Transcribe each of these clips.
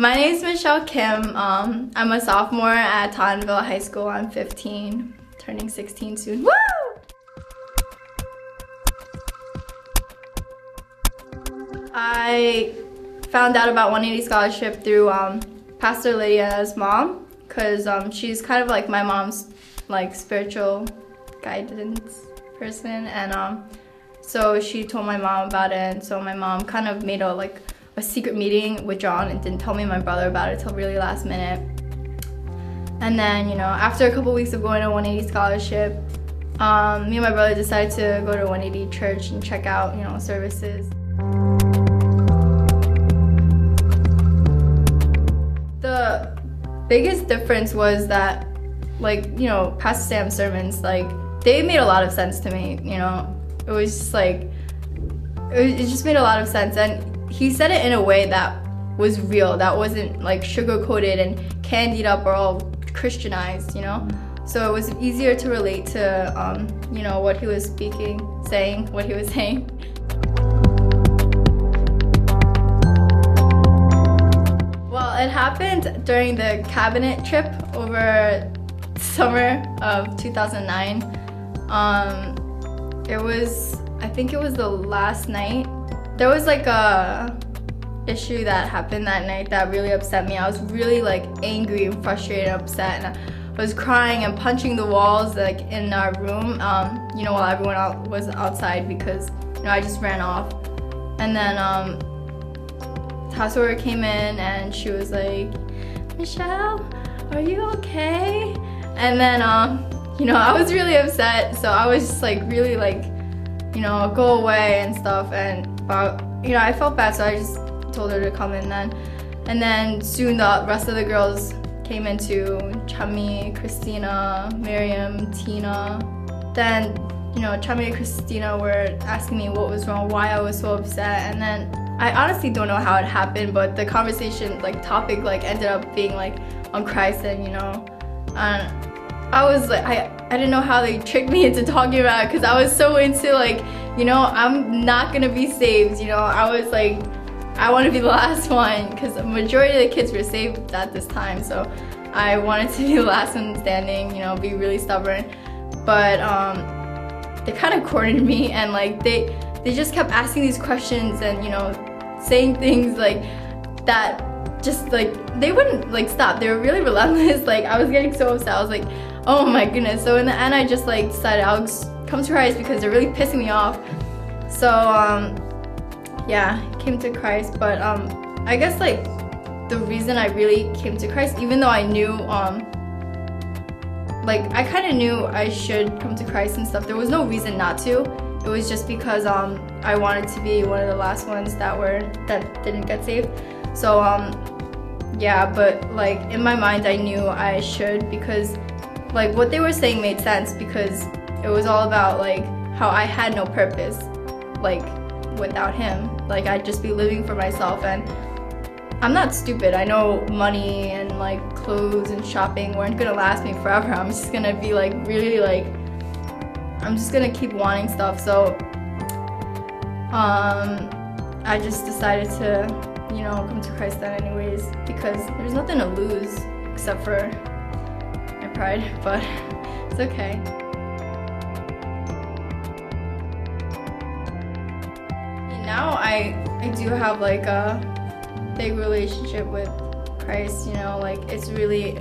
My name is Michelle Kim. I'm a sophomore at Tottenville High School. I'm 15, turning 16 soon. Woo! I found out about 180 Scholarship through Pastor Lydia's mom, because she's kind of like my mom's like spiritual guidance person, and so she told my mom about it, and so my mom kind of made a secret meeting with John and didn't tell me and my brother about it till really last minute. And then, you know, after a couple weeks of going to 180 Scholarship, me and my brother decided to go to 180 Church and check out, you know, services. The biggest difference was that, like, you know, Pastor Sam's sermons, like, they made a lot of sense to me, you know. It was just like, it just made a lot of sense, and he said it in a way that was real, that wasn't like sugar-coated and candied up or all Christianized, you know? So it was easier to relate to, you know, what he was saying. Well, it happened during the cabinet trip over summer of 2009. I think it was the last night. There was like a issue that happened that night that really upset me. I was really like angry and frustrated and upset, and I was crying and punching the walls like in our room, you know, while everyone was outside, because, you know, I just ran off. And then house order came in and she was like, "Michelle, are you okay?" And then you know, I was really upset, so I was just like really like, you know, go away and stuff, and you know, I felt bad, so I just told her to come in then. And then soon the rest of the girls came in too. Chami, Christina, Miriam, Tina. Then, you know, Chami and Christina were asking me what was wrong, why I was so upset, and then I honestly don't know how it happened, but the conversation, like, topic, like, ended up being like on Christ, and, you know, I was like, I didn't know how they tricked me into talking about it, because I was so into, like, you know, I'm not gonna be saved, you know. I was like, I want to be the last one, because the majority of the kids were saved at this time, so I wanted to be the last one standing, you know, be really stubborn. But they kind of cornered me, and like they just kept asking these questions, and, you know, saying things like that, just like they wouldn't like stop. They were really relentless. Like, I was getting so upset. I was like, oh my goodness. So in the end, I just like decided I'll come to Christ because they're really pissing me off. So yeah, came to Christ. But I guess like the reason I really came to Christ, even though I knew like I kind of knew I should come to Christ and stuff, there was no reason not to. It was just because I wanted to be one of the last ones that didn't get saved. So yeah, but like in my mind I knew I should, because like what they were saying made sense, because it was all about like how I had no purpose, like without him. Like, I'd just be living for myself, and I'm not stupid. I know money and like clothes and shopping weren't gonna last me forever. I'm just gonna be like really like, I'm just gonna keep wanting stuff. So I just decided to, you know, come to Christ then anyways, because there's nothing to lose except for my pride, but it's okay. Now I do have like a big relationship with Christ, you know, like it's really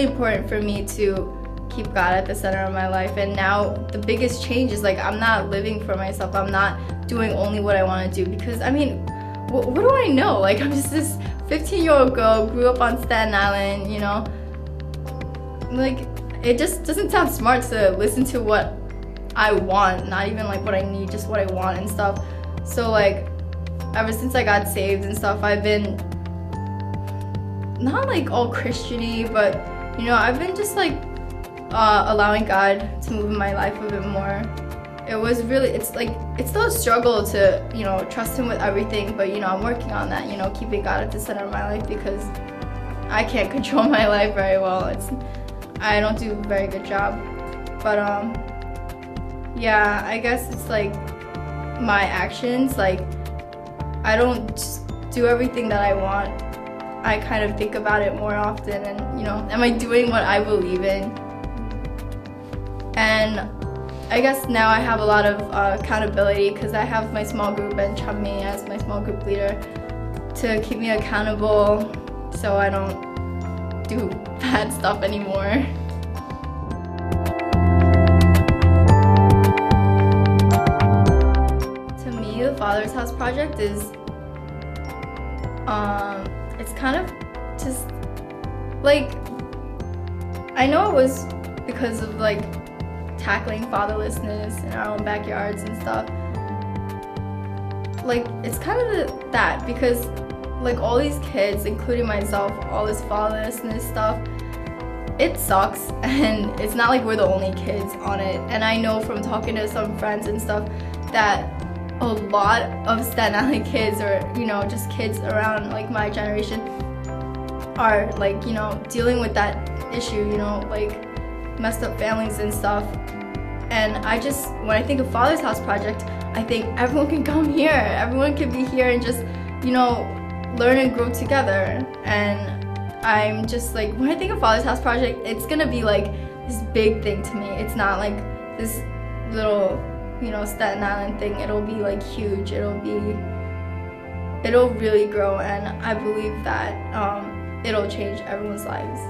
important for me to keep God at the center of my life. And now the biggest change is like I'm not living for myself. I'm not doing only what I want to do, because I mean, what do I know? Like, I'm just this 15-year-old girl, grew up on Staten Island, you know, like it just doesn't sound smart to listen to what I want, not even like what I need, just what I want and stuff. So like ever since I got saved and stuff, I've been not like all Christian-y, but you know, I've been just like allowing God to move in my life a bit more. It was really, it's still a struggle to, you know, trust him with everything, but you know, I'm working on that, you know, keeping God at the center of my life, because I can't control my life very well. I don't do a very good job. But yeah, I guess it's like my actions, like I don't do everything that I want, I kind of think about it more often, and you know, am I doing what I believe in? And I guess now I have a lot of accountability because I have my small group and Chummy as my small group leader to keep me accountable so I don't do bad stuff anymore. To me, the Father's House project is it's kind of just like, I know it was because of like tackling fatherlessness in our own backyards and stuff. Like, it's kind of that because like all these kids, including myself, all this fatherlessness stuff, it sucks, and it's not like we're the only kids on it. And I know from talking to some friends and stuff that a lot of Staten Island kids, or you know, just kids around like my generation, are like, you know, dealing with that issue, you know, like messed up families and stuff. And I just, when I think of Father's House Project, I think everyone can come here, everyone can be here and just, you know, learn and grow together. And I'm just like, when I think of Father's House Project, it's gonna be like this big thing to me. It's not like this little, you know, Staten Island thing. It'll be like huge. It'll really grow, and I believe that it'll change everyone's lives.